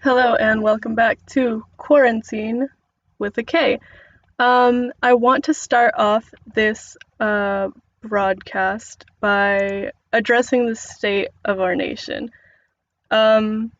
Hello and welcome back to Quarantine with a K. I want to start off this broadcast by addressing the state of our nation. Um,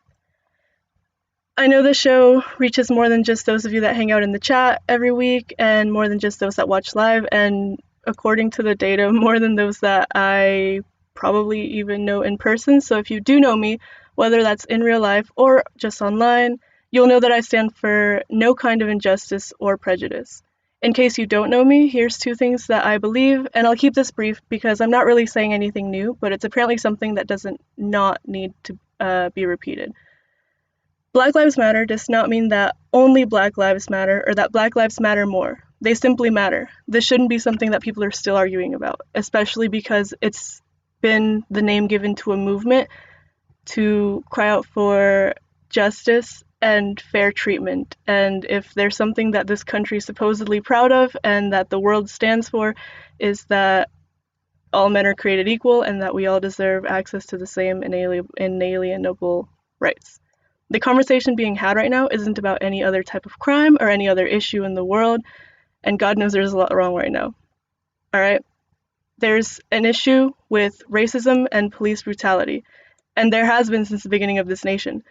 I know the show reaches more than just those of you that hang out in the chat every week, and more than just those that watch live, and according to the data, more than those that I probably even know in person. So if you do know me, whether that's in real life or just online, you'll know that I stand for no kind of injustice or prejudice. In case you don't know me, here's two things that I believe, and I'll keep this brief because I'm not really saying anything new, but it's apparently something that doesn't not need to be repeated. Black Lives Matter does not mean that only Black Lives matter or that Black Lives matter more. They simply matter. This shouldn't be something that people are still arguing about, especially because it's been the name given to a movement to cry out for justice and fair treatment. And if there's something that this country is supposedly proud of and that the world stands for, is that all men are created equal and that we all deserve access to the same inalienable rights. The conversation being had right now isn't about any other type of crime or any other issue in the world, and God knows there's a lot wrong right now. All right? There's an issue with racism and police brutality, and there has been since the beginning of this nation.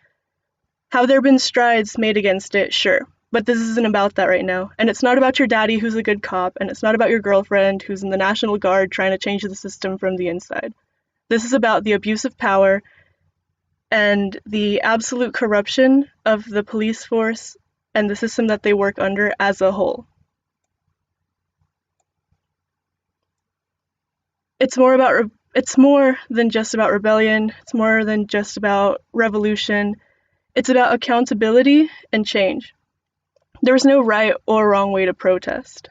Have there been strides made against it? Sure. But this isn't about that right now. And it's not about your daddy who's a good cop, and it's not about your girlfriend who's in the National Guard trying to change the system from the inside. This is about the abuse of power and the absolute corruption of the police force and the system that they work under as a whole. It's more than just about rebellion. It's more than just about revolution. It's about accountability and change. There's no right or wrong way to protest.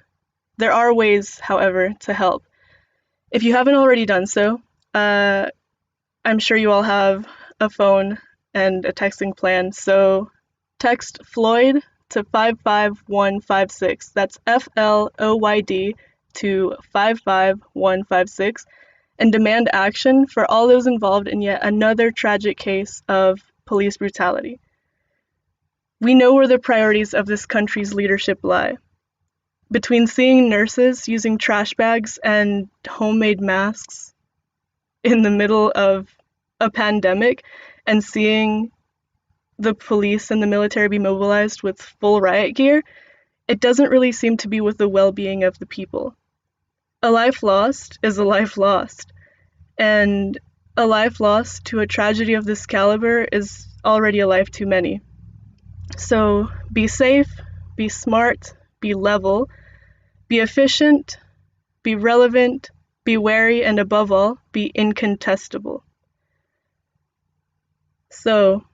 There are ways, however, to help. If you haven't already done so, I'm sure you all have a phone and a texting plan, so text FLOYD to 55156. That's FLOYD to 55156 and demand action for all those involved in yet another tragic case of police brutality. We know where the priorities of this country's leadership lie. Between seeing nurses using trash bags and homemade masks in the middle of a pandemic and seeing the police and the military be mobilized with full riot gear, it doesn't really seem to be with the well-being of the people. A life lost is a life lost, and a life lost to a tragedy of this caliber is already a life too many. So be safe, be smart, be level, be efficient, be relevant, be wary, and above all, be incontestable. So,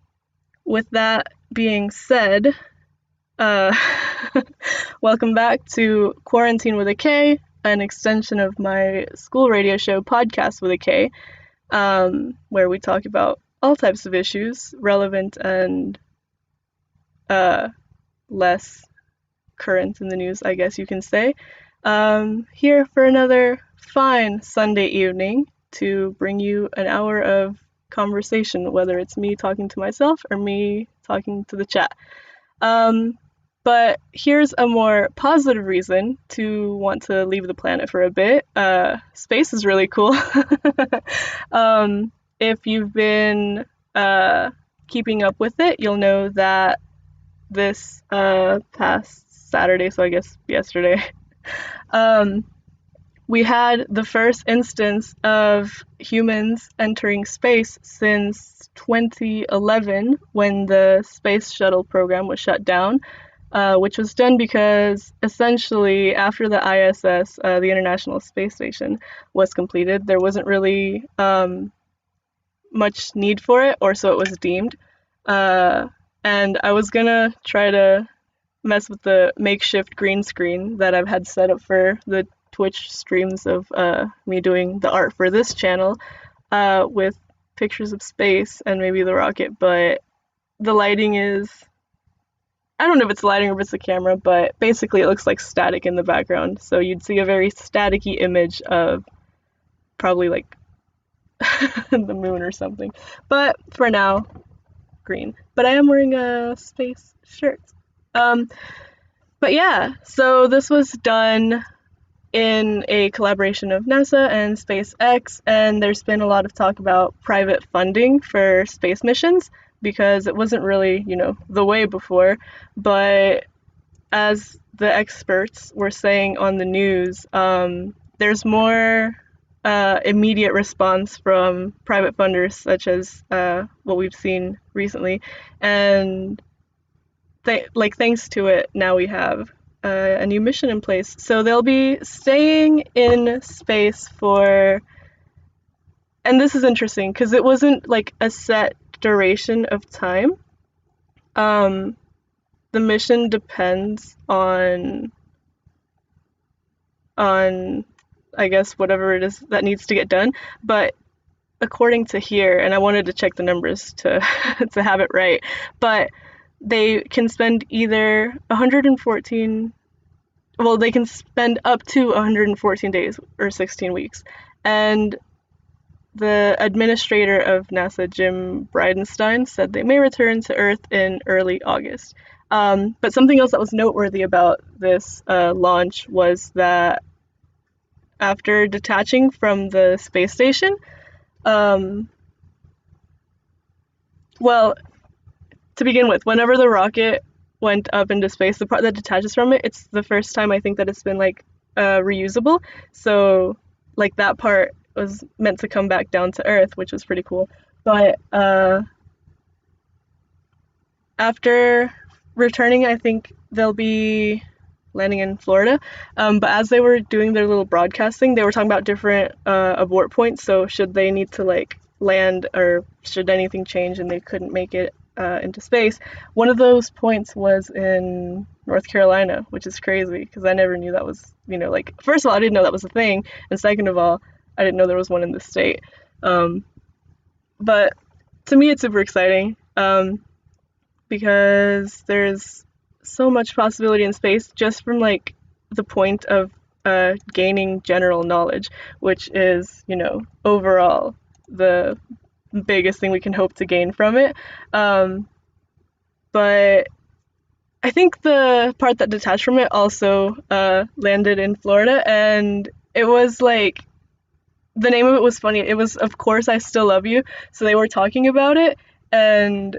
with that being said, welcome back to Quarantine with a K, an extension of my school radio show, podKast with a K, where we talk about all types of issues, relevant and less current in the news, I guess you can say. Here for another fine Sunday evening to bring you an hour of conversation, whether it's me talking to myself or me talking to the chat. But here's a more positive reason to want to leave the planet for a bit. Space is really cool. If you've been keeping up with it, you'll know that this past Saturday, so I guess yesterday, we had the first instance of humans entering space since 2011 when the space shuttle program was shut down, which was done because essentially after the ISS, the International Space Station, was completed, there wasn't really much need for it, or so it was deemed. And I was gonna try to mess with the makeshift green screen that I've had set up for the Twitch streams of me doing the art for this channel with pictures of space and maybe the rocket, but the lighting is, I don't know if it's lighting or if it's the camera, but basically it looks like static in the background. So you'd see a very staticky image of probably like the moon or something. But for now, green, but I am wearing a space shirt. But yeah, so this was done in a collaboration of NASA and SpaceX, and there's been a lot of talk about private funding for space missions because it wasn't really, the way before. But as the experts were saying on the news, there's more immediate response from private funders, such as what we've seen recently, and thanks to it, now we have a new mission in place. So they'll be staying in space for, and this is interesting because it wasn't like a set duration of time. The mission depends on I guess whatever it is that needs to get done, but according to here, and I wanted to check the numbers to to have it right, but they can spend either 114, well, they can spend up to 114 days or 16 weeks. And the administrator of NASA, Jim Bridenstine, said they may return to Earth in early August. But something else that was noteworthy about this launch was that after detaching from the space station, well, to begin with, whenever the rocket went up into space, the part that detaches from it, it's the first time I think that it's been like reusable. So like that part was meant to come back down to Earth, which was pretty cool. But after returning, I think they'll be landing in Florida. But as they were doing their little broadcasting, they were talking about different abort points. So should they need to like land, or should anything change and they couldn't make it into space, one of those points was in North Carolina, which is crazy because I never knew that was, like, first of all, I didn't know that was a thing, and second of all, I didn't know there was one in the state. But to me, it's super exciting because there's so much possibility in space just from like the point of gaining general knowledge, which is, overall the biggest thing we can hope to gain from it. But I think the part that detached from it also landed in Florida, and it was like, the name of it was funny. It was Of Course I Still Love You. So they were talking about it, and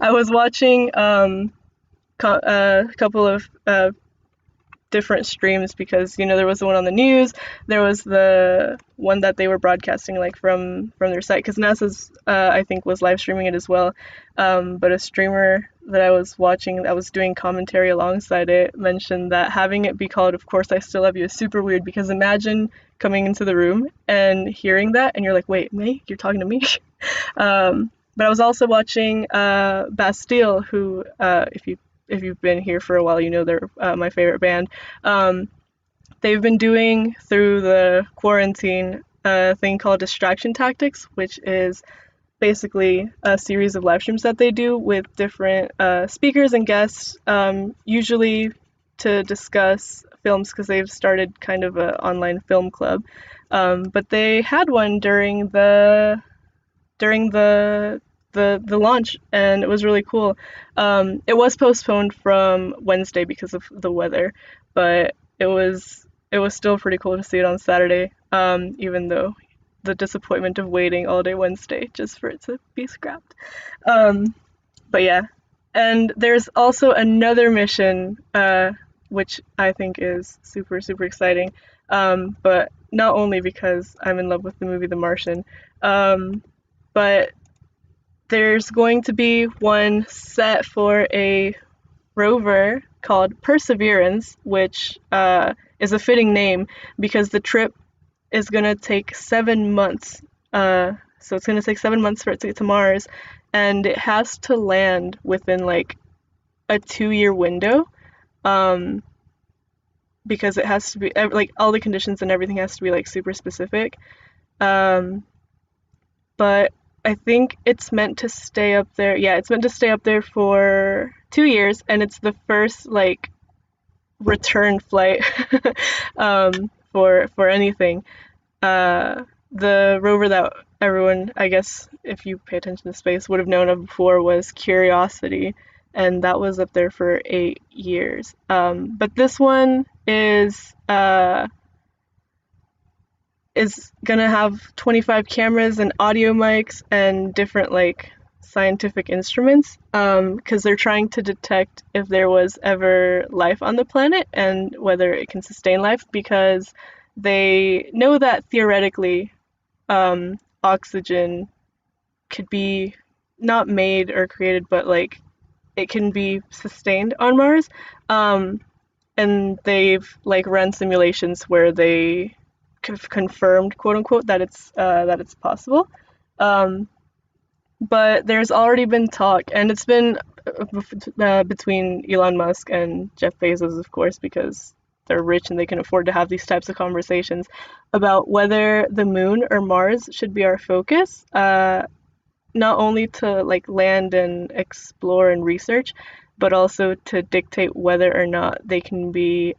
I was watching a couple of different streams because there was the one on the news, there was the one that they were broadcasting like from their site, because NASA's I think was live streaming it as well, but a streamer that I was watching that was doing commentary alongside it mentioned that having it be called Of Course I Still Love You is super weird, because imagine coming into the room and hearing that and you're like, wait, me? You're talking to me? But I was also watching Bastille, who if you've been here for a while, they're my favorite band. They've been doing, through the quarantine, a thing called Distraction Tactics, which is basically a series of live streams that they do with different speakers and guests, usually to discuss films, because they've started kind of an online film club. But they had one during the launch, and it was really cool. It was postponed from Wednesday because of the weather, but it was still pretty cool to see it on Saturday, even though the disappointment of waiting all day Wednesday just for it to be scrapped. But yeah, and there's also another mission, which I think is super, super exciting, but not only because I'm in love with the movie The Martian, but there's going to be one set for a rover called Perseverance, which is a fitting name because the trip is going to take 7 months. So it's going to take 7 months for it to get to Mars, and it has to land within like a 2-year window, because it has to be like all the conditions and everything has to be like super specific. But I think it's meant to stay up there. Yeah, it's meant to stay up there for 2 years, and it's the first like return flight for anything. the rover that everyone, I guess, if you pay attention to space, would have known of before was Curiosity, and that was up there for 8 years. But this one is gonna have 25 cameras and audio mics and different like scientific instruments, because they're trying to detect if there was ever life on the planet and whether it can sustain life, because they know that theoretically oxygen could be not made or created, but like it can be sustained on Mars. Um, and they've like run simulations where they confirmed, quote unquote, that it's possible. Um, but there's already been talk, and it's been between Elon Musk and Jeff Bezos, of course, because they're rich and they can afford to have these types of conversations about whether the moon or Mars should be our focus, not only to like land and explore and research, but also to dictate whether or not they can be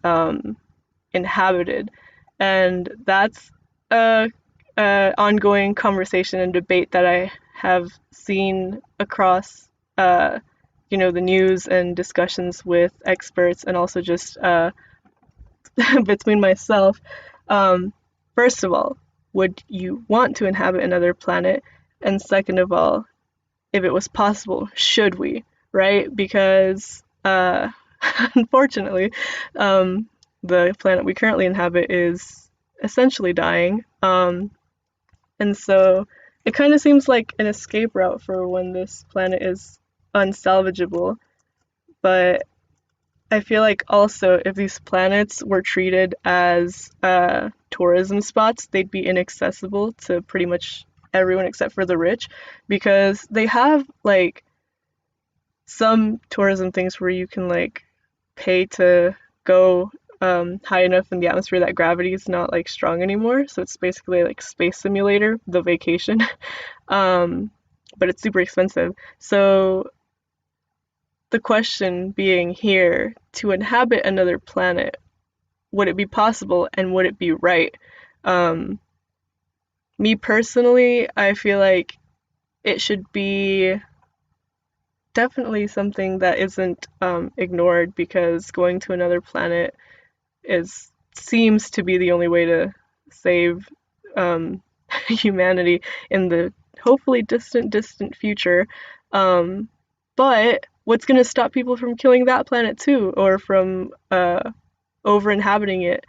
inhabited. And that's a, a ongoing conversation and debate that I have seen across, the news and discussions with experts, and also just between myself. Um, First of all, would you want to inhabit another planet? And second of all, if it was possible, should we? Right? Because unfortunately, um, the planet we currently inhabit is essentially dying. And so it kind of seems like an escape route for when this planet is unsalvageable. But I feel like also if these planets were treated as tourism spots, they'd be inaccessible to pretty much everyone except for the rich, because they have like some tourism things where you can like pay to go high enough in the atmosphere that gravity is not like strong anymore. So it's basically like Space Simulator, the vacation. um, but it's super expensive. So the question being here, to inhabit another planet, would it be possible and would it be right? Um, Me personally, I feel like it should be definitely something that isn't ignored, because going to another planet is seems to be the only way to save um, humanity in the hopefully distant future. Um, but what's going to stop people from killing that planet too, or from over inhabiting it,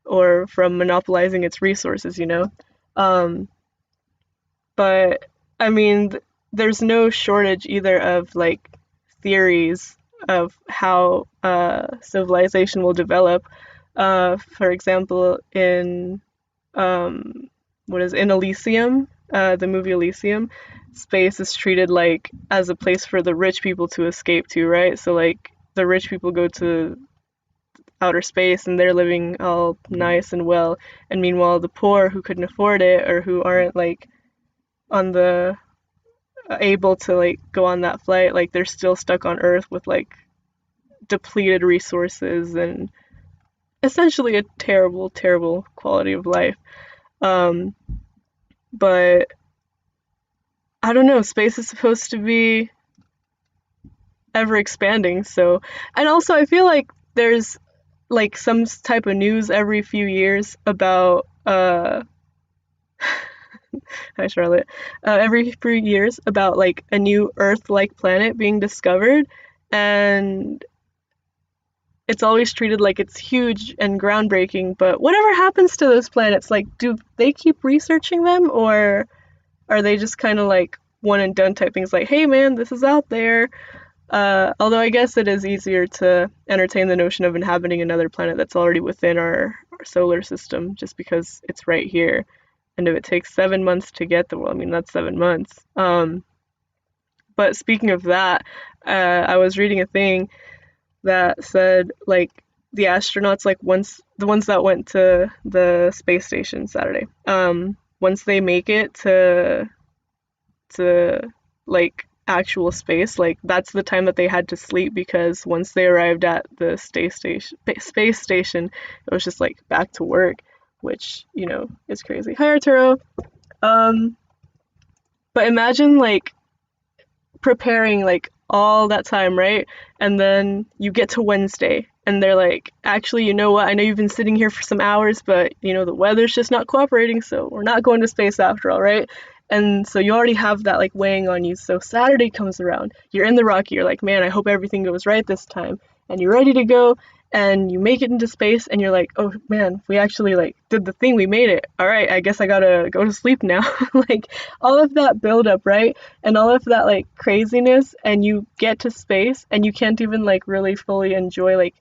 or from monopolizing its resources? Um, but I mean, there's no shortage either of like theories of how civilization will develop. For example, in in Elysium, the movie Elysium, space is treated like as a place for the rich people to escape to, right? So like the rich people go to outer space and they're living all nice and well, and meanwhile the poor who couldn't afford it or who aren't like on the able to like go on that flight, like they're still stuck on Earth with like depleted resources and essentially a terrible, terrible quality of life. Um, but I don't know, space is supposed to be ever expanding, so, and also I feel like there's like some type of news every few years about hi Charlotte, every few years about like a new Earth-like planet being discovered, and it's always treated like it's huge and groundbreaking. But whatever happens to those planets? Like, do they keep researching them, or are they just kind of like one and done type things? Like, hey man, this is out there. Although I guess it is easier to entertain the notion of inhabiting another planet that's already within our solar system, just because it's right here. And if it takes 7 months to get there, well, I mean, that's 7 months. But speaking of that, I was reading a thing that said like the astronauts, like once the ones that went to the space station Saturday, once they make it to like actual space, like that's the time that they had to sleep, because once they arrived at the space station, it was just like back to work. which, is crazy. Hi, Arturo. But imagine like preparing like all that time, right? And then you get to Wednesday and they're like, actually, you know what? I know you've been sitting here for some hours, but the weather's just not cooperating, so we're not going to space after all, right? And so you already have that like weighing on you. So Saturday comes around, you're in the Rocky, you're like, man, I hope everything goes right this time. And you're ready to go, and you make it into space, and you're like, oh man, we actually like did the thing, we made it. All right, I guess I gotta go to sleep now. Like all of that build up, right? And all of that like craziness, and you get to space and you can't even like really fully enjoy like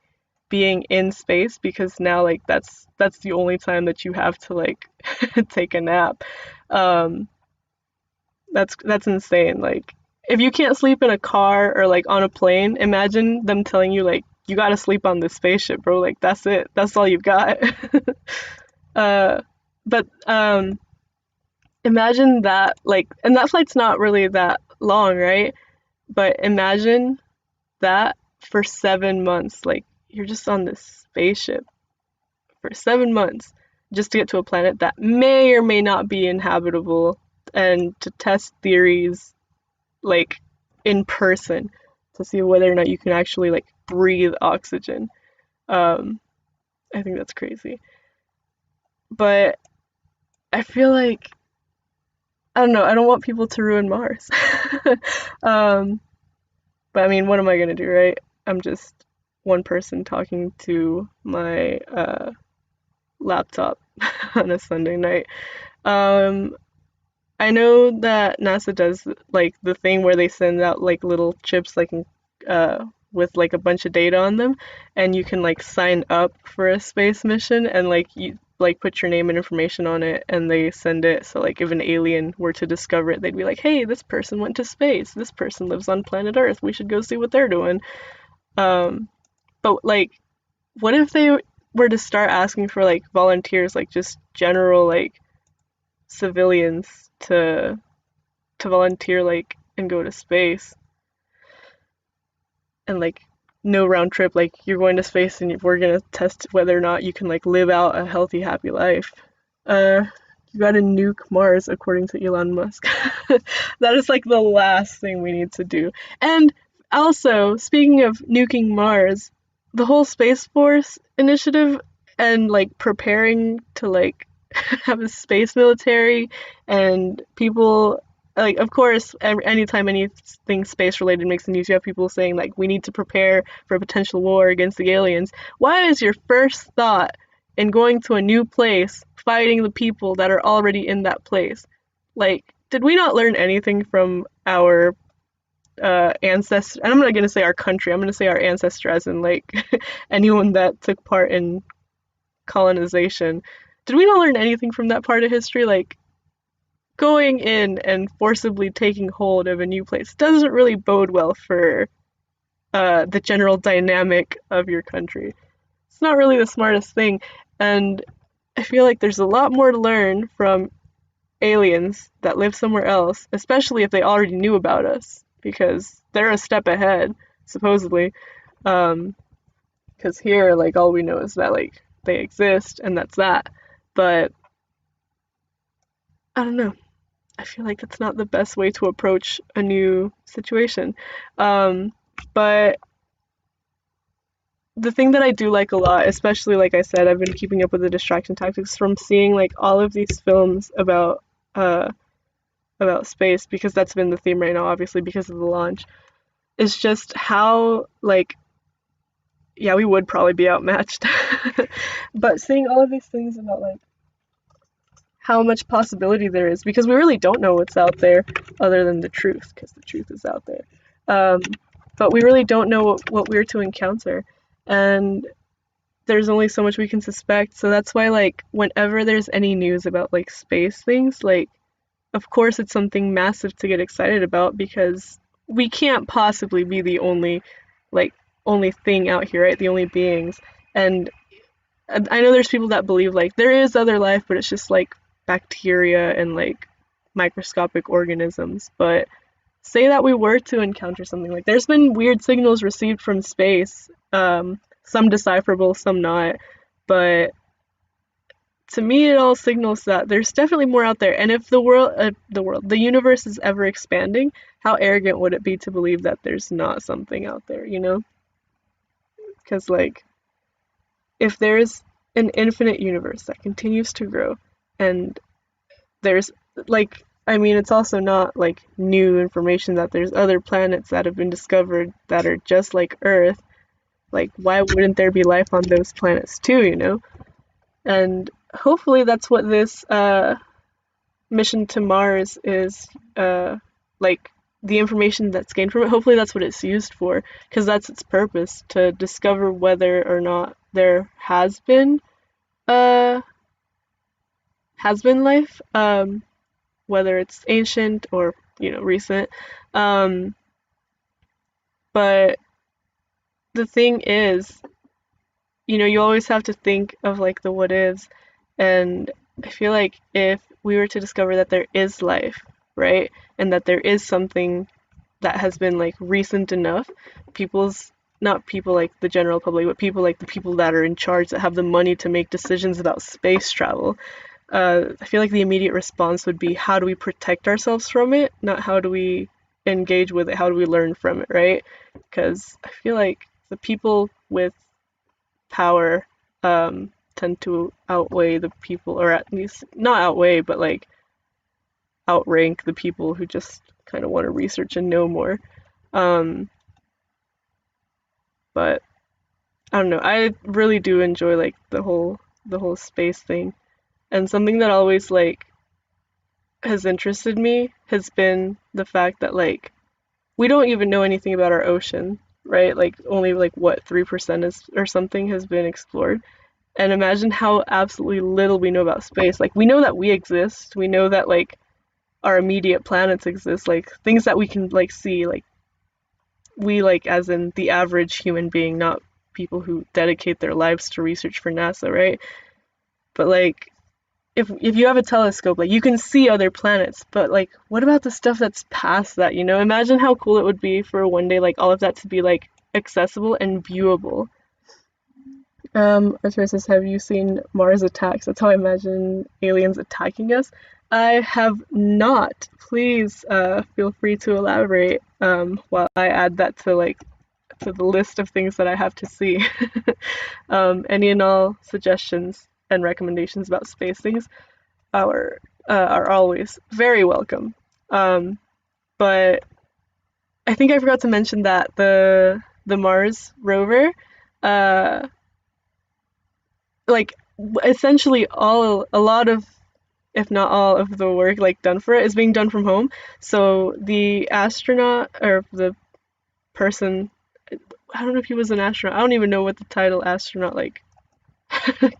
being in space, because now like that's the only time that you have to like take a nap. Um that's insane. Like if you can't sleep in a car or like on a plane, imagine them telling you like you gotta sleep on this spaceship, bro. Like that's it. That's all you got. But imagine that, like, and that flight's not really that long, right? But imagine that for 7 months. Like you're just on this spaceship for 7 months just to get to a planet that may or may not be inhabitable, and to test theories like in person to see whether or not you can actually like breathe oxygen. Um, I think that's crazy. But I feel like, I don't know, I don't want people to ruin Mars. um, but I mean, what am I gonna do, right? I'm just one person talking to my laptop on a Sunday night. Um, I know that NASA does like the thing where they send out like little chips like with like a bunch of data on them, and you can like sign up for a space mission, and like you like put your name and information on it, and they send it. So like if an alien were to discover it, they'd be like, hey, this person went to space, this person lives on planet Earth, we should go see what they're doing. um but like, what if they were to start asking for like volunteers, like just general like civilians to volunteer like and go to space, and like no round trip, like you're going to space and we're gonna test whether or not you can like live out a healthy, happy life. uh you gotta nuke Mars, according to Elon Musk. That is like the last thing we need to do. And also, speaking of nuking Mars, the whole Space Force initiative and like preparing to like have a space military, and people like, of course, anytime anything space related makes the news, you have people saying like we need to prepare for a potential war against the aliens. Why is your first thought in going to a new place fighting the people that are already in that place? Like, did we not learn anything from our ancestors? And I'm not gonna say our country, I'm gonna say our ancestors, as in like anyone that took part in colonization. Did we not learn anything from that part of history? Like, going in and forcibly taking hold of a new place doesn't really bode well for the general dynamic of your country. It's not really the smartest thing, and I feel like there's a lot more to learn from aliens that live somewhere else, especially if they already knew about us, because they're a step ahead, supposedly. Because here, like, all we know is that, like, they exist, and that's that. But, I don't know. I feel like that's not the best way to approach a new situation. But the thing that I do like a lot, especially like I said, I've been keeping up with the distraction tactics from seeing like all of these films about space, because that's been the theme right now, obviously because of the launch. Is just how like, yeah, we would probably be outmatched. But seeing all of these things about like how much possibility there is, because we really don't know what's out there other than the truth, because the truth is out there. But we really don't know what we're to encounter, and there's only so much we can suspect. So that's why, like, whenever there's any news about like space things, like, of course it's something massive to get excited about, because we can't possibly be the like only thing out here, right? The only beings. And I know there's people that believe like there is other life, but it's just like bacteria and like microscopic organisms. But say that we were to encounter something, like there's been weird signals received from space, some decipherable, some not, but to me, it all signals that there's definitely more out there. And if the universe is ever expanding, how arrogant would it be to believe that there's not something out there, you know? Because, like, if there's an infinite universe that continues to grow, and there's, like, I mean, it's also not, like, new information that there's other planets that have been discovered that are just like Earth, like, why wouldn't there be life on those planets too, you know? And hopefully that's what this mission to Mars is, like, the information that's gained from it. Hopefully that's what it's used for, because that's its purpose, to discover whether or not there uh, has been life, whether it's ancient or, you know, recent. Um, but the thing is, you know, you always have to think of, like, the what is, and I feel like if we were to discover that there is life, right, and that there is something that has been, like, recent enough, not people like the general public, but people like the people that are in charge, that have the money to make decisions about space travel, I feel like the immediate response would be, how do we protect ourselves from it, not how do we engage with it, how do we learn from it, right? Because I feel like the people with power tend to outweigh the people, or at least not outweigh, but, like, outrank the people who just kind of want to research and know more. Um, but I don't know. I really do enjoy, like, the whole space thing, and something that always, like, has interested me has been the fact that, like, we don't even know anything about our ocean, right? Like, only, like, what, 3% is or something has been explored. And imagine how absolutely little we know about space. Like, we know that we exist. We know that, like, our immediate planets exist. Like, things that we can, like, see. Like, we, like, as in the average human being, not people who dedicate their lives to research for NASA, right? But, like, if you have a telescope, like, you can see other planets, but, like, what about the stuff that's past that, you know? Imagine how cool it would be for one day, like, all of that to be, like, accessible and viewable. Arthur says, have you seen Mars Attacks? That's how I imagine aliens attacking us. I have not. Please feel free to elaborate, while I add that to, like, to the list of things that I have to see. Any and all suggestions and recommendations about space things are always very welcome. But I think I forgot to mention that the Mars rover, uh, like, essentially a lot of, if not all of the work, like, done for it is being done from home. So the astronaut, or the person, I don't know if he was an astronaut. I don't even know what the title astronaut, like,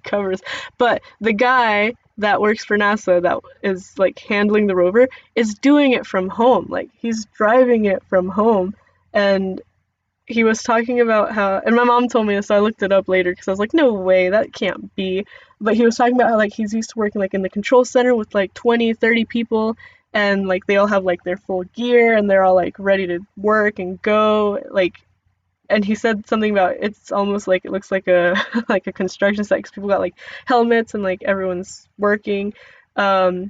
covers. But the guy that works for NASA that is, like, handling the rover is doing it from home. Like, he's driving it from home. And he was talking about how, and my mom told me this, so I looked it up later because I was like, no way, that can't be. But he was talking about how, like, he's used to working, like, in the control center with, like, 20, 30 people, and, like, they all have, like, their full gear, and they're all, like, ready to work and go, like, and he said something about, it's almost like it looks like a like a construction site, because people got, like, helmets, and, like, everyone's working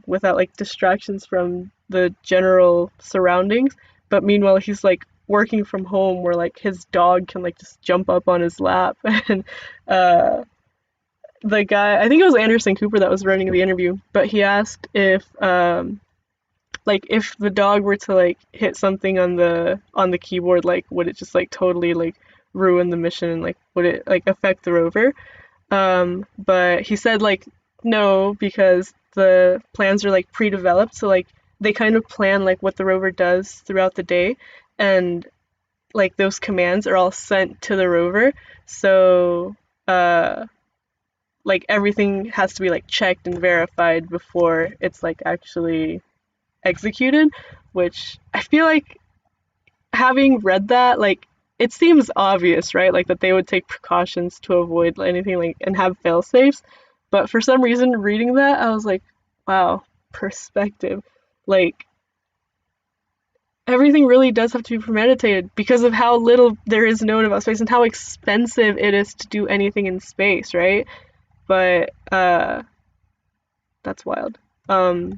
without, like, distractions from the general surroundings. But meanwhile, he's, like, working from home, where, like, his dog can, like, just jump up on his lap. And the guy, I think it was Anderson Cooper that was running the interview, but he asked if like, if the dog were to, like, hit something on the keyboard, like, would it just, like, totally, like, ruin the mission, and, like, would it, like, affect the rover? But he said, like, no, because the plans are, like, pre-developed, so, like, they kind of plan, like, what the rover does throughout the day, and, like, those commands are all sent to the rover. So like, everything has to be, like, checked and verified before it's, like, actually executed, which I feel like, having read that, like, it seems obvious, right? Like, that they would take precautions to avoid anything, like, and have fail safes. But for some reason, reading that, I was like, wow, perspective. Like, everything really does have to be premeditated because of how little there is known about space and how expensive it is to do anything in space, right? But That's wild. I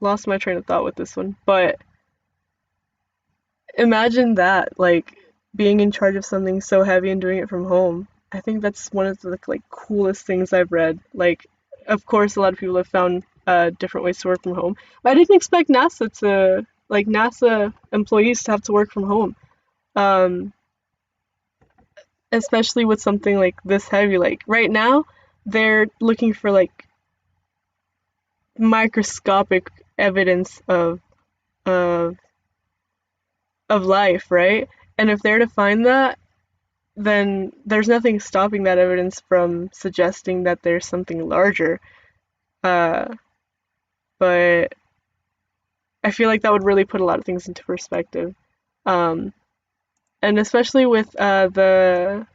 lost my train of thought with this one, but imagine that, like being in charge of something so heavy and doing it from home. I think that's one of the like coolest things I've read. Like, of course, a lot of people have found different ways to work from home, but I didn't expect NASA employees to have to work from home. Um, Especially with something like this heavy. Like right now, they're looking for like microscopic evidence of of life, right? And if they're to find that, then there's nothing stopping that evidence from suggesting that there's something larger. Uh, but I feel like that would really put a lot of things into perspective. Um, and especially with the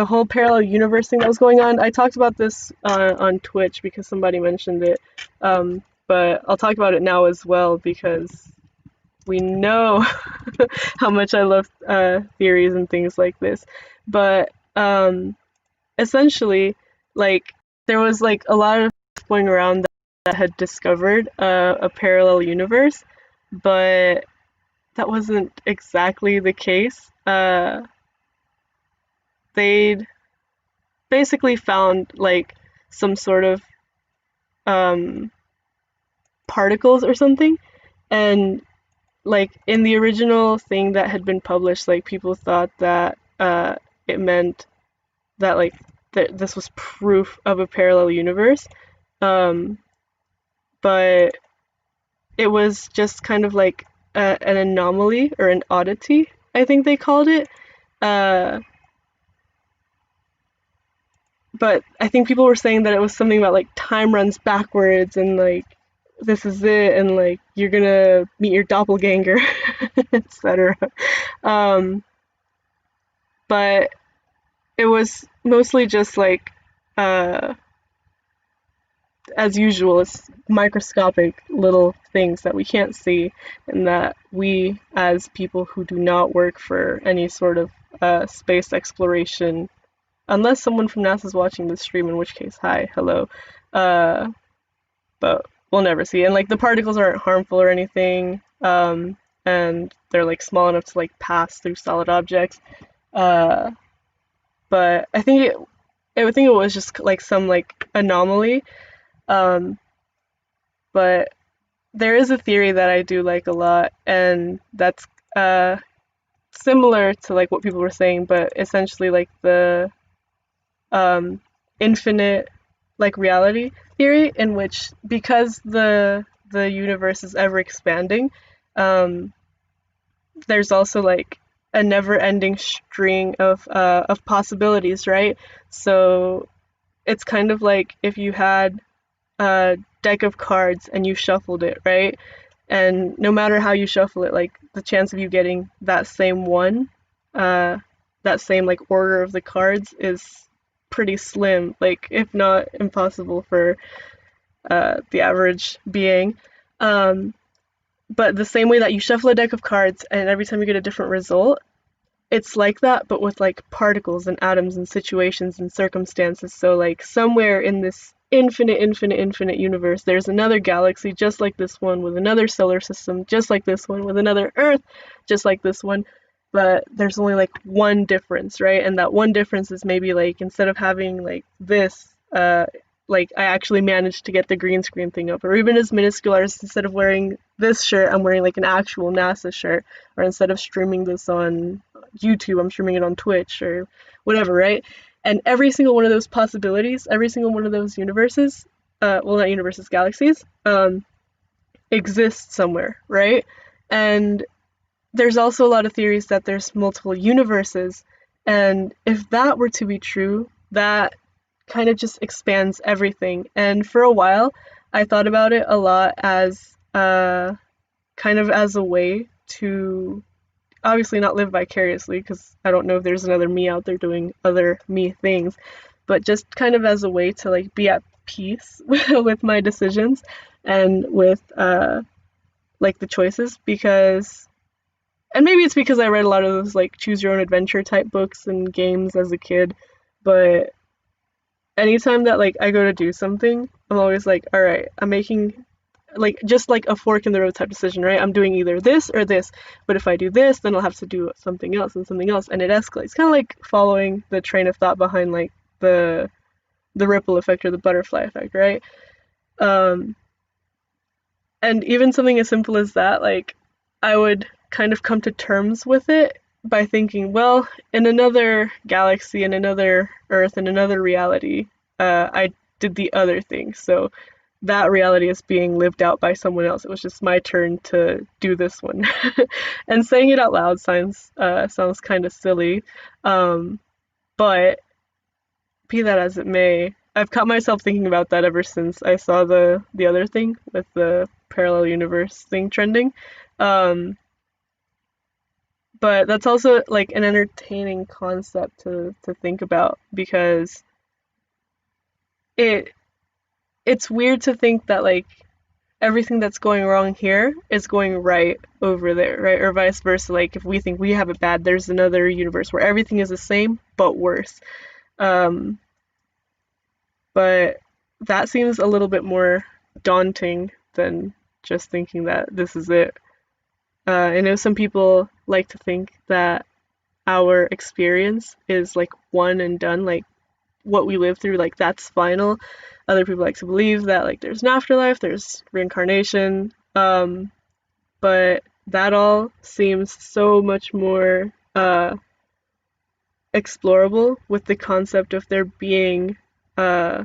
whole parallel universe thing that was going on. I talked about this on Twitch because somebody mentioned it, but I'll talk about it now as well because we know how much I love theories and things like this. But essentially, like there was like a lot of stuff going around that had discovered a parallel universe, but that wasn't exactly the case. They'd basically found like some sort of um, particles or something, and like in the original thing that had been published, like people thought that it meant that like this was proof of a parallel universe, um, but it was just kind of like an anomaly or an oddity, I think they called it. Uh, but I think people were saying that it was something about like time runs backwards and like this is it and like you're gonna meet your doppelganger, etc. Um, but it was mostly just like uh, as usual, it's microscopic little things that we can't see, and that we, as people who do not work for any sort of space exploration, unless someone from NASA is watching this stream, in which case, hi, hello, uh, but we'll never see. And like the particles aren't harmful or anything, and they're like small enough to like pass through solid objects. Uh, but I think it was just like some like anomaly. Um, but there is a theory that I do like a lot, and that's uh, similar to like what people were saying, but essentially like the um, infinite like reality theory, in which because the universe is ever expanding, um, there's also like a never-ending string of possibilities, right? So it's kind of like if you had a deck of cards and you shuffled it, right? And no matter how you shuffle it, like the chance of you getting that same one, uh, that same like order of the cards is pretty slim, like if not impossible for the average being. Um, but the same way that you shuffle a deck of cards and every time you get a different result, it's like that, but with like particles and atoms and situations and circumstances. So like somewhere in this infinite universe, there's another galaxy just like this one with another solar system just like this one with another Earth just like this one. But there's only like one difference, right? And that one difference is maybe like instead of having like this, like I actually managed to get the green screen thing up, or even as minuscule as instead of wearing this shirt, I'm wearing like an actual NASA shirt, or instead of streaming this on YouTube, I'm streaming it on Twitch or whatever, right? And every single one of those possibilities, every single one of those universes, well, not universes, galaxies, exist somewhere, right? And there's also a lot of theories that there's multiple universes, and if that were to be true, that kind of just expands everything. And for a while, I thought about it a lot as kind of as a way to obviously not live vicariously, because I don't know if there's another me out there doing other me things, but just kind of as a way to like be at peace with my decisions and with like the choices, because and maybe it's because I read a lot of those like choose your own adventure type books and games as a kid, But anytime that like I go to do something, I'm always like, all right, I'm making like just like a fork in the road type decision, right? I'm doing either this or this, but if I do this, then I'll have to do something else and something else, and it escalates. Kind of like following the train of thought behind like the ripple effect or the butterfly effect, right? Um, and even something as simple as that, like I would kind of come to terms with it by thinking, well, in another galaxy, in another Earth, in another reality, I did the other thing. So that reality is being lived out by someone else. It was just my turn to do this one. And saying it out loud sounds kind of silly, um, but be that as it may, I've caught myself thinking about that ever since I saw the other thing with the parallel universe thing trending. Um, but that's also like an entertaining concept to think about because it it's weird to think that like everything that's going wrong here is going right over there, right? Or vice versa. Like if we think we have it bad, there's another universe where everything is the same but worse. Um, but that seems a little bit more daunting than just thinking that this is it. I know some people like to think that our experience is like one and done, like what we live through, like that's final. Other people like to believe that like there's an afterlife, there's reincarnation, but that all seems so much more explorable with the concept of there being uh,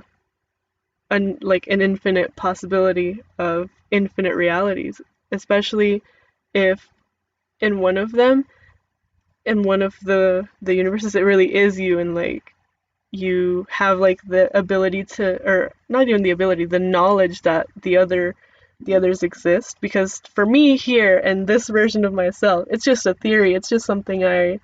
an infinite possibility of infinite realities, especially if in one of them, in one of the universes, it really is you, and like you have like the ability to, or not even the ability, the knowledge that the others exist. Because for me here and this version of myself, it's just a theory. It's just something I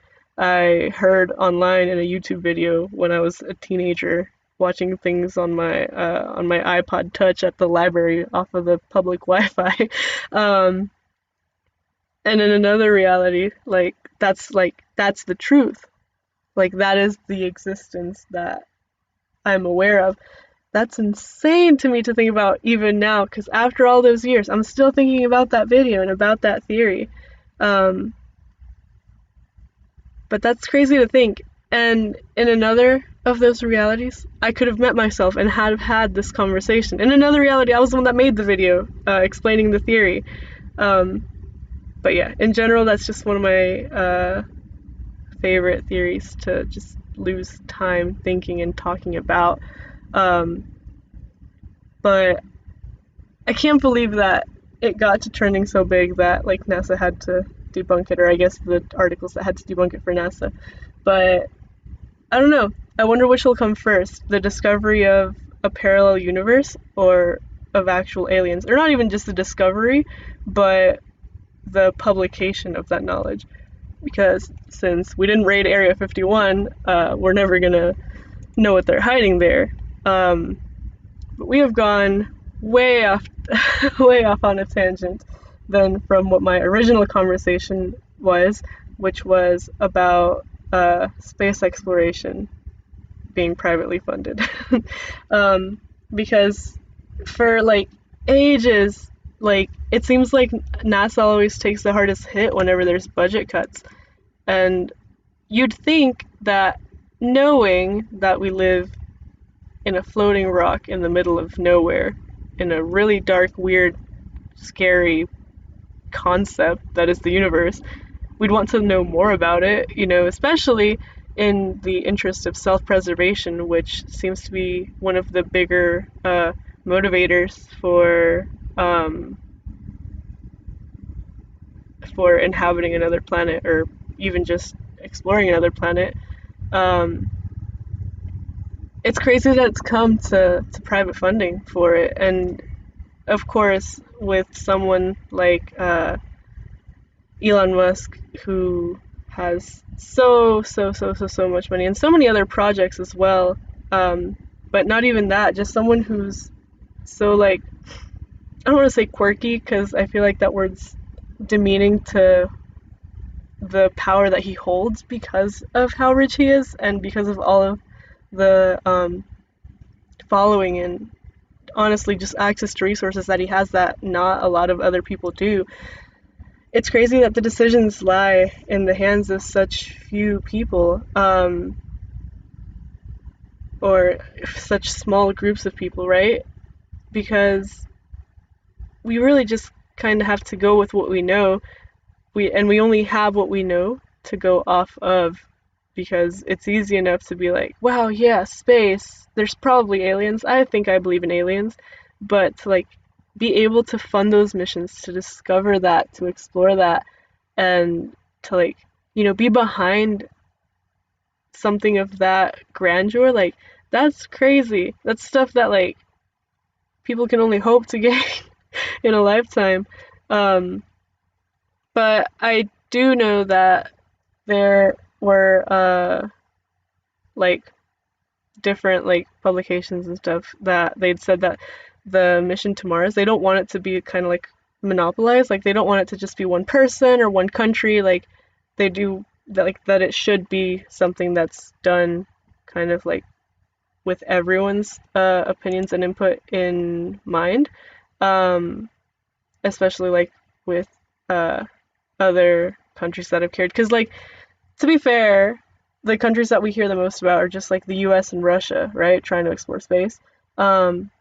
heard online in a YouTube video when I was a teenager, watching things on my iPod Touch at the library off of the public Wi-Fi. Um, and in another reality, like that's the truth. Like that is the existence that I'm aware of. That's insane to me to think about even now, because after all those years, I'm still thinking about that video and about that theory. Um, but that's crazy to think. And in another of those realities, I could have met myself and had this conversation. In another reality, I was the one that made the video explaining the theory. Um, but yeah, in general, that's just one of my favorite theories to just lose time thinking and talking about. Um, but I can't believe that it got to trending so big that like NASA had to debunk it, or I guess the articles that had to debunk it for NASA. But I don't know. I wonder which will come first, the discovery of a parallel universe or of actual aliens, or not even just the discovery, but the publication of that knowledge. Because since we didn't raid Area 51, we're never gonna know what they're hiding there. But we have gone way off, way off on a tangent than from what my original conversation was, which was about space exploration being privately funded. um, because for like ages, like it seems like NASA always takes the hardest hit whenever there's budget cuts. And you'd think that knowing that we live in a floating rock in the middle of nowhere, in a really dark, weird, scary concept that is the universe, we'd want to know more about it, you know, especially in the interest of self-preservation, which seems to be one of the bigger motivators um, for inhabiting another planet or even just exploring another planet. Um, it's crazy that it's come to private funding for it, and of course, with someone like Elon Musk, who has so much money and so many other projects as well. But not even that, just someone who's so like, I don't want to say quirky because I feel like that word's demeaning to the power that he holds because of how rich he is and because of all of the following and honestly just access to resources that he has that not a lot of other people do. It's crazy that the decisions lie in the hands of such few people, or such small groups of people, right? Because we really just kind of have to go with what we know. We only have what we know to go off of, because it's easy enough to be like, wow, yeah, space, there's probably aliens. I think I believe in aliens, but to like be able to fund those missions, to discover that, to explore that, and to like, be behind something of that grandeur, like that's crazy. That's stuff that like people can only hope to get in a lifetime. Um, but I do know that there were like different like publications and stuff that they'd said that the mission to Mars, they don't want it to be kind of like monopolized. Like they don't want it to just be one person or one country. Like they do that, like that it should be something that's done kind of like with everyone's opinions and input in mind. Um, Especially like with uh other countries that have cared, because like to be fair, the countries that we hear the most about are just like the US and Russia, right? Trying to explore space. Um,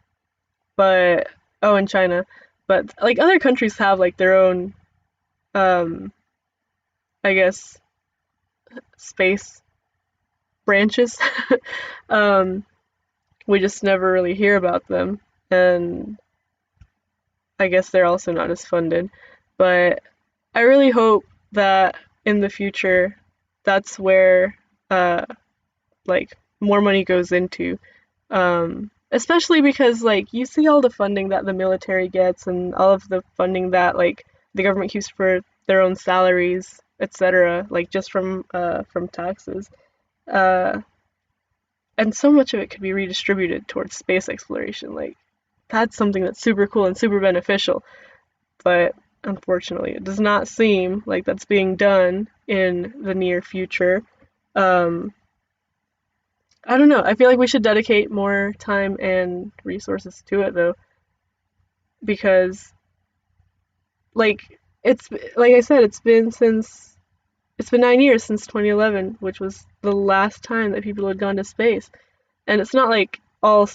but oh, and China. But like other countries have like their own, um, I guess, space branches. um, we just never really hear about them, and I guess they're also not as funded. But I really hope that in the future, that's where like more money goes into. Especially because like you see all the funding that the military gets and all of the funding that like the government keeps for their own salaries, etc. Like just from taxes. Uh, and so much of it could be redistributed towards space exploration. Like that's something that's super cool and super beneficial. But unfortunately, it does not seem like that's being done in the near future. Um, I don't know. I feel like we should dedicate more time and resources to it though, because it's like I said, it's been 9 years since 2011, which was the last time that people had gone to space, and it's not like all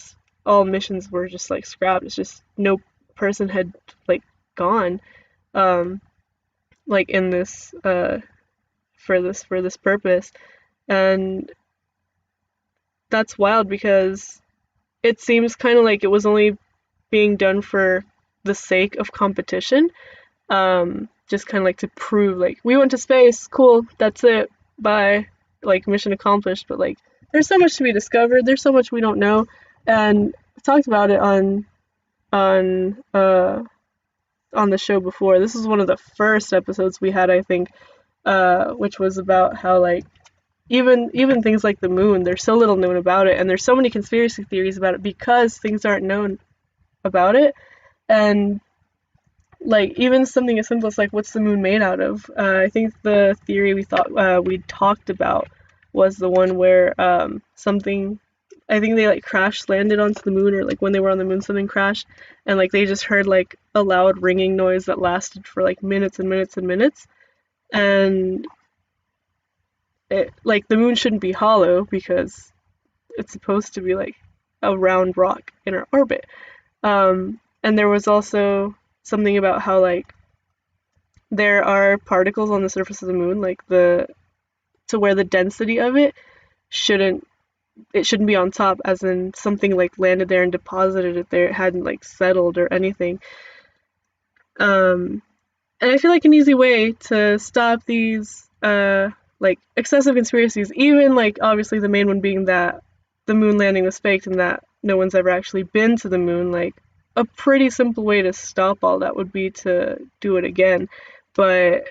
missions were just like scrapped. It's just no person had like gone, um, like in this for this purpose, and that's wild because it seems kind of like it was only being done for the sake of competition. Just kind of like to prove like we went to space, cool, that's it, bye, like mission accomplished. But like there's so much to be discovered. There's so much we don't know, and we talked about it on uh on the show before. This is one of the first episodes we had, I think, which was about how like even things like the moon, there's so little known about it, and there's so many conspiracy theories about it because things aren't known about it. And like even something as simple as like what's the moon made out of? I think the theory we thought we talked about was the one where something, I think they like crash landed onto the moon, or like when they were on the moon something crashed, and like they just heard like a loud ringing noise that lasted for like minutes and minutes and minutes. And it, like the moon shouldn't be hollow because it's supposed to be like a round rock in our orbit. And there was also something about how like there are particles on the surface of the moon, like the to where the density of shouldn't it shouldn't be on top, as in something like landed there and deposited it there, it hadn't like settled or anything. And I feel like an easy way to stop these like excessive conspiracies, even like obviously the main one being that the moon landing was faked and that no one's ever actually been to the moon, like a pretty simple way to stop all that would be to do it again. But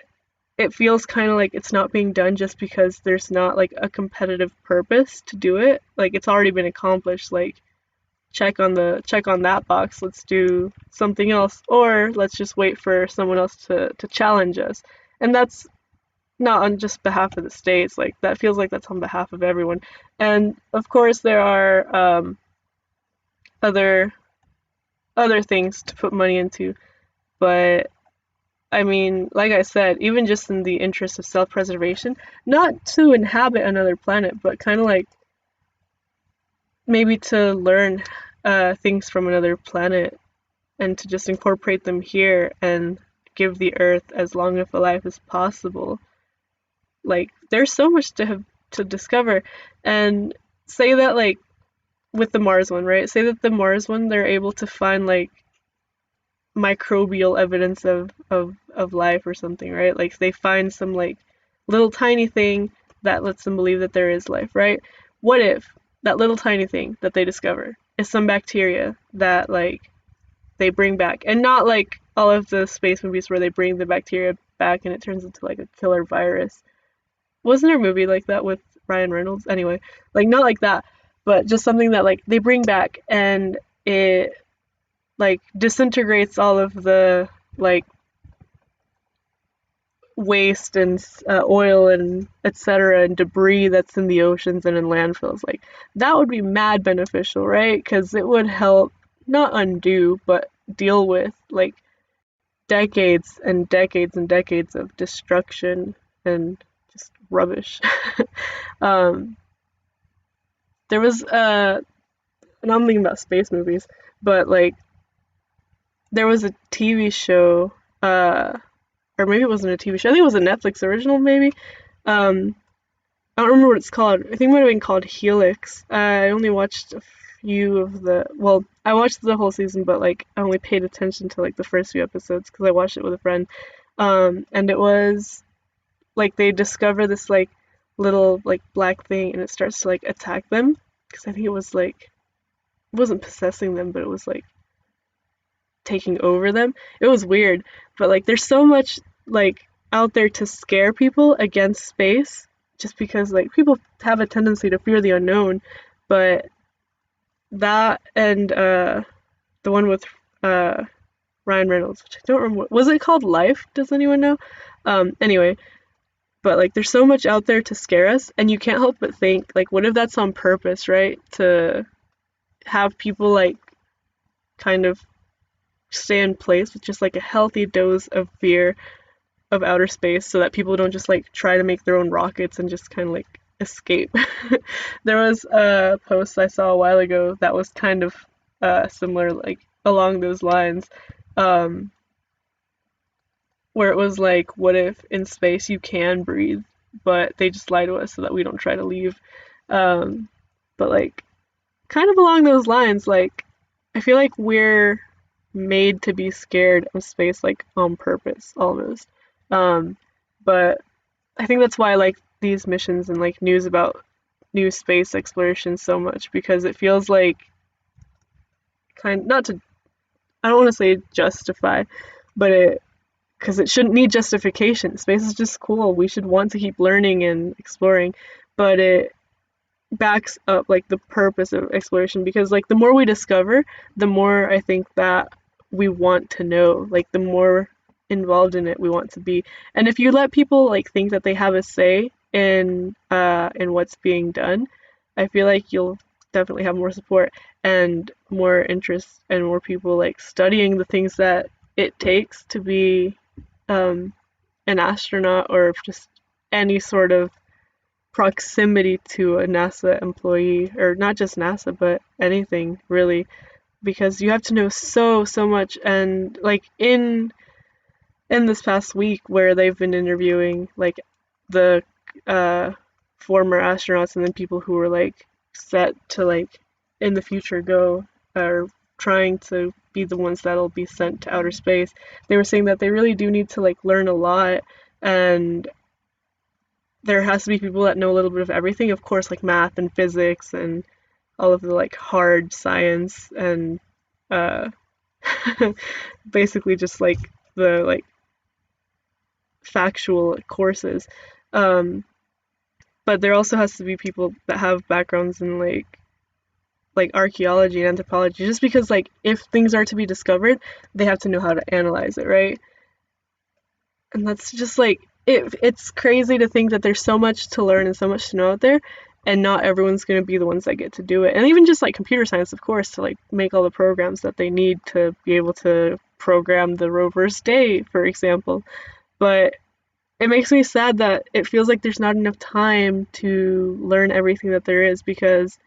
it feels kind of like it's not being done just because there's not like a competitive purpose to do it. Like it's already been accomplished. Like check on that box. Let's do something else, or let's just wait for someone else to challenge us. And that's not on just behalf of the states, like that feels like that's on behalf of everyone. And of course there are other things to put money into, but I mean, like I said, even just in the interest of self-preservation, not to inhabit another planet, but kind of like maybe to learn things from another planet and to just incorporate them here and give the Earth as long of a life as possible. Like, there's so much to discover, and say that like with the Mars one, right? Say that the Mars one, they're able to find like microbial evidence of life or something, right? Like they find some like little tiny thing that lets them believe that there is life, right? What if that little tiny thing that they discover is some bacteria that like they bring back, and not like all of the space movies where they bring the bacteria back and it turns into like a killer virus. Wasn't there a movie like that with Ryan Reynolds? Anyway, like not like that, but just something that like they bring back and it like disintegrates all of the like waste and oil and etc. and debris that's in the oceans and in landfills. Like that would be mad beneficial, right? Because it would help not undo but deal with like decades and decades and decades of destruction and just rubbish. um, there was and I'm thinking about space movies, but like there was a TV show, or maybe it wasn't a TV show. I think it was a Netflix original, maybe. Um, I don't remember what it's called. I think it might have been called Helix. I only watched a few of the. Well, I watched the whole season, but like I only paid attention to like the first few episodes because I watched it with a friend. And it was like they discover this like little like black thing, and it starts to like attack them because I think it was like it wasn't possessing them, but it was like taking over them. It was weird, but like there's so much like out there to scare people against space just because like people have a tendency to fear the unknown, but that and the one with uh Ryan Reynolds, which I don't remember, was it called Life? Does anyone know? Anyway, but like there's so much out there to scare us, and you can't help but think like what if that's on purpose, right? To have people like kind of stay in place with just like a healthy dose of fear of outer space so that people don't just like try to make their own rockets and just kind of like escape. There was a post I saw a while ago that was kind of similar, like along those lines, um, where it was like, what if in space you can breathe, but they just lie to us so that we don't try to leave. Um, but like, kind of along those lines, like, I feel like we're made to be scared of space, like on purpose, almost. Um, but I think that's why I like these missions and like news about new space exploration so much because it feels like not to I don't want to say justify, but it because it shouldn't need justification. Space is just cool. We should want to keep learning and exploring, but it backs up like the purpose of exploration because like the more we discover, the more I think that we want to know, like the more involved in it we want to be. And if you let people like think that they have a say in what's being done, I feel like you'll definitely have more support and more interest and more people like studying the things that it takes to be um, an astronaut or just any sort of proximity to a NASA employee, or not just NASA, but anything really, because you have to know so much. And like in this past week, where they've been interviewing like the uh, former astronauts and then people who were like set to like in the future go or trying to be the ones that'll be sent to outer space, they were saying that they really do need to like learn a lot, and there has to be people that know a little bit of everything, of course, like math and physics and all of the like hard science and uh basically just like the like factual courses. Um but there also has to be people that have backgrounds in like archaeology and anthropology, just because like if things are to be discovered, they have to know how to analyze it, right? And that's just like it's crazy to think that there's so much to learn and so much to know out there, and not everyone's going to be the ones that get to do it. And even just like computer science, of course, to like make all the programs that they need to be able to program the rover's day, for example. But it makes me sad that it feels like there's not enough time to learn everything that there is, because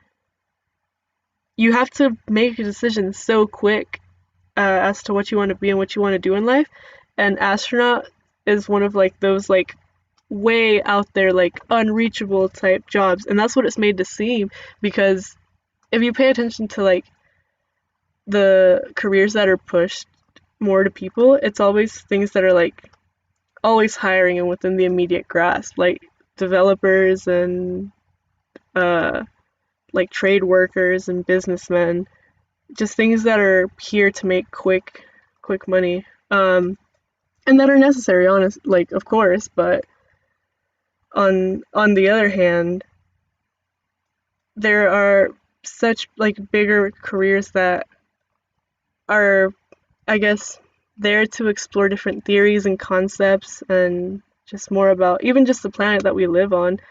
you have to make a decision so quick as to what you want to be and what you want to do in life. And astronaut is one of like those like way out there, like unreachable type jobs, and that's what it's made to seem. Because if you pay attention to like the careers that are pushed more to people, it's always things that are like always hiring and within the immediate grasp, like developers and uh like trade workers and businessmen, just things that are here to make quick money, and that are necessary, honest, like, of course. But on the other hand, there are such like bigger careers that are, I guess, there to explore different theories and concepts, and just more about even just the planet that we live on,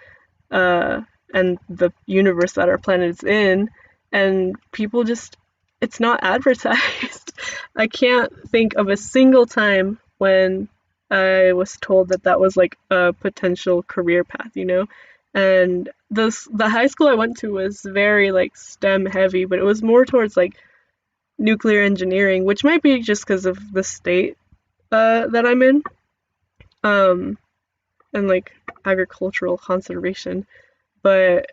uh, and the universe that our planet is in. And people just, it's not advertised. I can't think of a single time when I was told that that was like a potential career path, you know? And the high school I went to was very like STEM heavy, but it was more towards like nuclear engineering, which might be just because of the state that I'm in, um, and like agricultural conservation. But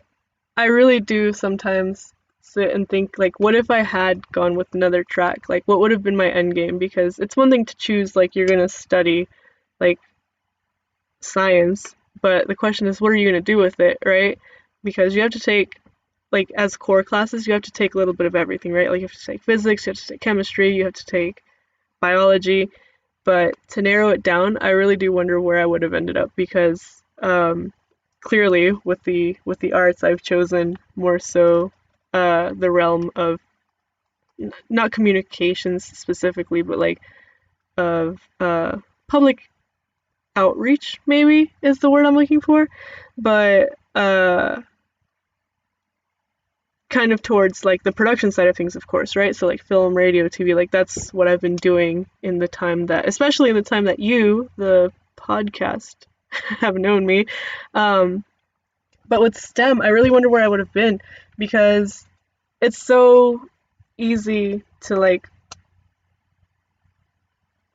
I really do sometimes sit and think, like, what if I had gone with another track? Like, what would have been my end game? Because it's one thing to choose, like, you're gonna study, like, science, but the question is, what are you gonna do with it, right? Because you have to take, like, as core classes, you have to take a little bit of everything, right? Like, you have to take physics, you have to take chemistry, you have to take biology. But to narrow it down, I really do wonder where I would have ended up, because clearly with the arts, I've chosen more so the realm of not communications specifically, but like of public outreach, maybe is the word I'm looking for. But kind of towards like the production side of things, of course, right? So like film, radio, TV, like that's what I've been doing in the time that, especially in the time that you, the podcast, have known me. Um, but with STEM, I really wonder where I would have been, because it's so easy to like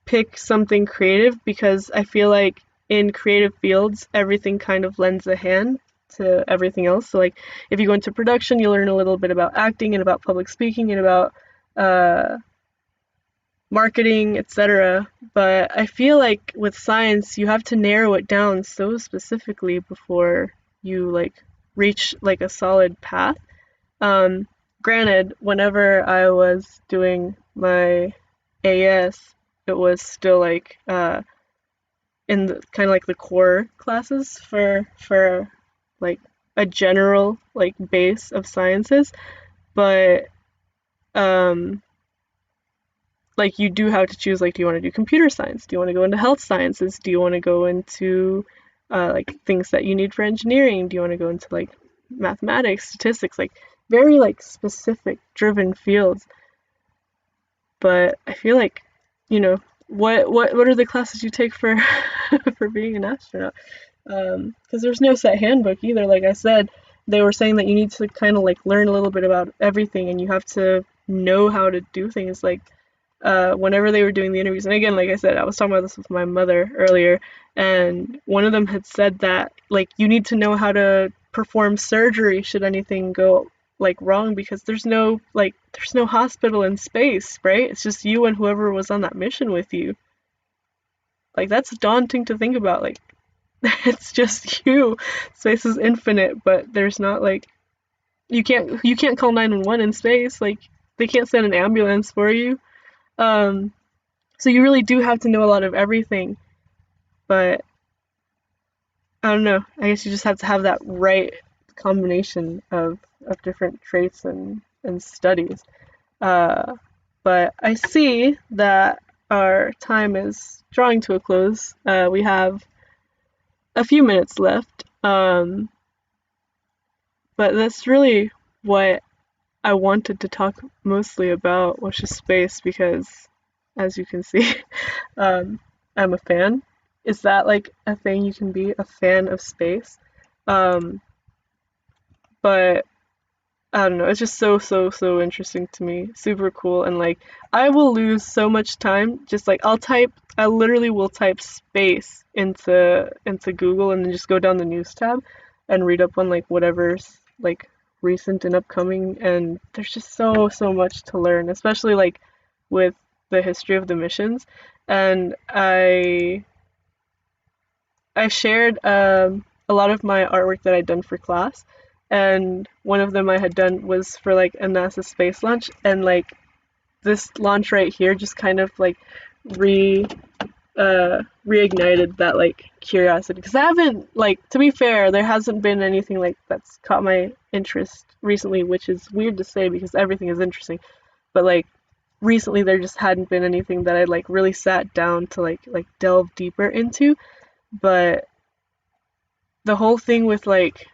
pick something creative, because I feel like in creative fields, everything kind of lends a hand to everything else. So like if you go into production, you learn a little bit about acting and about public speaking and about uh, marketing, etc. But I feel like with science, you have to narrow it down so specifically before you like reach like a solid path. Um, Granted, whenever I was doing my AS, it was still like in the kind of like the core classes for like a general like base of sciences. But um like you do have to choose, like, do you want to do computer science? Do you want to go into health sciences? Do you want to go into like things that you need for engineering? Do you want to go into like mathematics, statistics, like very like specific driven fields? But I feel like, you know, what are the classes you take for for being an astronaut? Because there's no set handbook either. Like I said, they were saying that you need to kind of like learn a little bit about everything, and you have to know how to do things. Like whenever they were doing the interviews, and again, like I said, I was talking about this with my mother earlier, and one of them had said that like you need to know how to perform surgery should anything go like wrong, because there's no hospital in space, right? It's just you and whoever was on that mission with you. Like that's daunting to think about. Like it's just you. Space is infinite, but there's not like you can't call 911 in space. Like they can't send an ambulance for you. Um, so you really do have to know a lot of everything. But I don't know. I guess you just have to have that right combination of different traits and studies. Uh, but I see that our time is drawing to a close. We have a few minutes left. But that's really what I wanted to talk mostly about, was just space, because as you can see, um, I'm a fan. Is that like a thing you can be, a fan of space? Um, but I don't know, it's just so interesting to me. Super cool. And like I will lose so much time just like I literally will type space into Google and then just go down the news tab and read up on like whatever's like recent and upcoming, and there's just so much to learn, especially like with the history of the missions. And I shared a lot of my artwork that I'd done for class, and one of them I had done was for like a NASA space launch, and like this launch right here just kind of like re reignited that like curiosity, because I haven't, like, to be fair, there hasn't been anything like that's caught my interest recently, which is weird to say because everything is interesting, but like recently there just hadn't been anything that I like really sat down to like delve deeper into. But the whole thing with like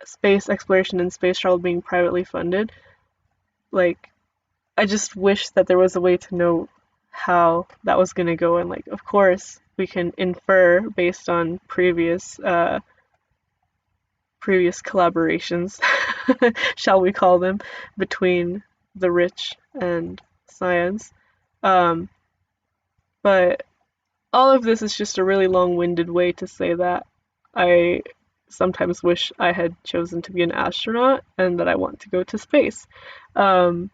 space exploration and space travel being privately funded, like I just wish that there was a way to know how that was going to go. And like of course we can infer based on previous collaborations, shall we call them, between the rich and science. Um, but all of this is just a really long-winded way to say that I sometimes wish I had chosen to be an astronaut and that I want to go to space. Um,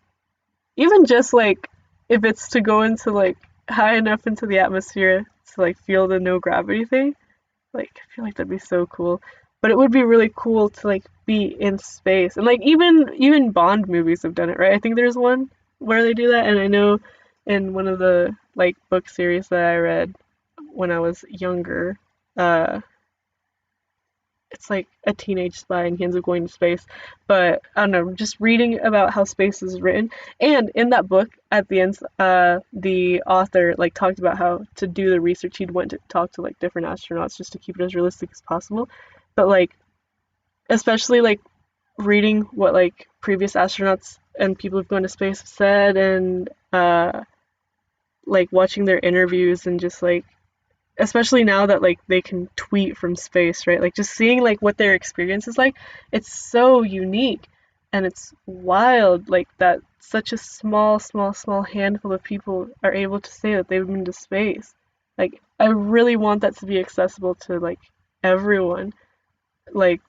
Even just like if it's to go into like high enough into the atmosphere to like feel the no gravity thing, like I feel like that'd be so cool. But it would be really cool to like be in space. And like even Bond movies have done it, right? I think there's one where they do that, and I know in one of the like book series that I read when I was younger, uh it's like a teenage spy and he ends up going to space. But I don't know, just reading about how space is written. And in that book, at the end, the author like talked about how to do the research. He'd went to talk to like different astronauts just to keep it as realistic as possible. But like, especially like reading what like previous astronauts and people who've gone to space have said, and like watching their interviews, and just like especially now that like they can tweet from space, right? Like just seeing like what their experience is like, it's so unique and it's wild like that such a small handful of people are able to say that they've been to space. Like I really want that to be accessible to like everyone. Like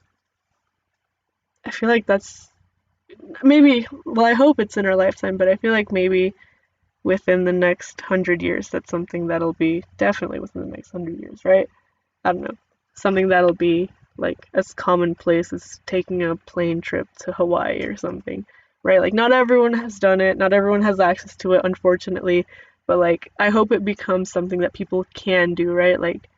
I feel like that's maybe, well, I hope it's in our lifetime, but I feel like maybe within the next 100 years, that's something that'll be definitely within the next 100 years, right? I don't know. Something that'll be like as commonplace as taking a plane trip to Hawaii or something, right? Like not everyone has done it, not everyone has access to it, unfortunately, but like I hope it becomes something that people can do, right? Like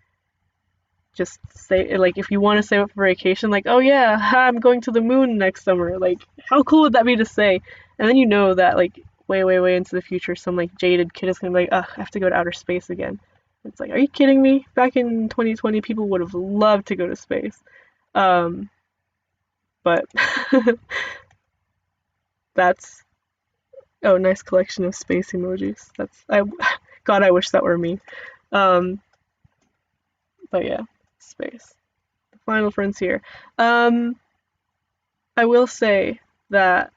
just say, like if you want to save up for vacation, like, oh yeah, I'm going to the moon next summer, like how cool would that be to say? And then you know that like way into the future some like jaded kid is gonna be like, ugh, I have to go to outer space again. It's like, are you kidding me? Back in 2020 people would have loved to go to space. um but that's, oh, nice collection of space emojis. That's I God, I wish that were me. um but yeah, space, final frontier. um I will say that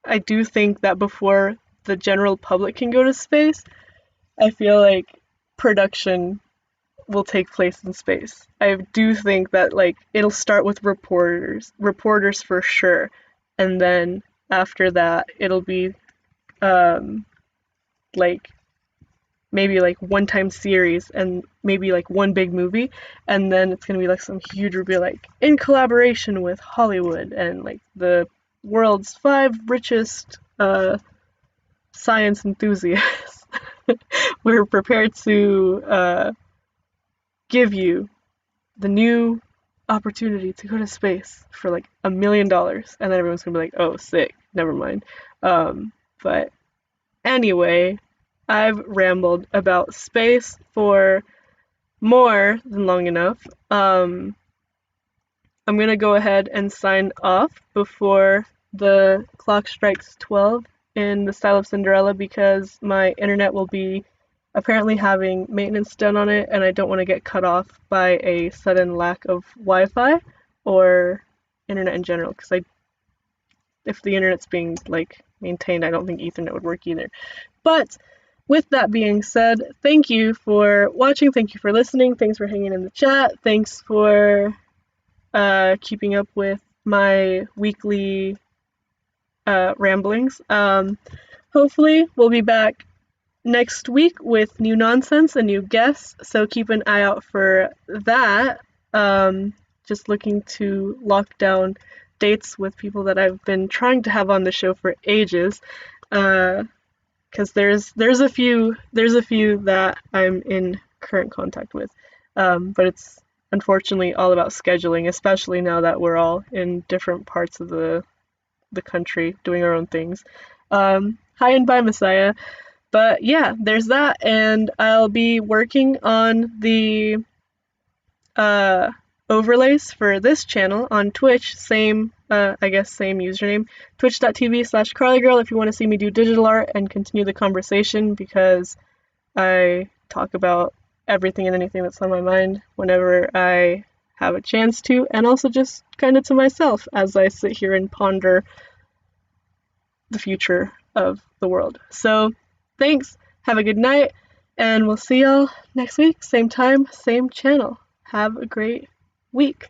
I do think that before the general public can go to space, I feel like production will take place in space. I do think that like it'll start with reporters for sure, and then after that it'll be um like maybe like one time series and maybe like one big movie, and then it's gonna be like some huge reveal like in collaboration with Hollywood and like the world's five richest science enthusiasts. We're prepared to give you the new opportunity to go to space for like $1 million, and then everyone's gonna be like, oh, sick, never mind. But anyway, I've rambled about space for more than long enough. I'm gonna go ahead and sign off before the clock strikes 12 in the style of Cinderella because my internet will be apparently having maintenance done on it and I don't want to get cut off by a sudden lack of Wi-Fi or internet in general because if the internet's being like maintained, I don't think Ethernet would work either. But with that being said, thank you for watching, thank you for listening, thanks for hanging in the chat, thanks for keeping up with my weekly ramblings. Hopefully we'll be back next week with new nonsense and new guests, so keep an eye out for that. Just looking to lock down dates with people that I've been trying to have on the show for ages, because there's a few that I'm in current contact with, but it's unfortunately all about scheduling, especially now that we're all in different parts of the country doing our own things. Hi and bye, Messiah. But yeah, there's that, and I'll be working on the overlays for this channel on Twitch, same same username, twitch.tv/CarlyGirl if you want to see me do digital art and continue the conversation, because I talk about everything and anything that's on my mind whenever I have a chance to, and also just kind of to myself as I sit here and ponder the future of the world. So thanks, have a good night, and we'll see y'all next week, same time, same channel. Have a great week.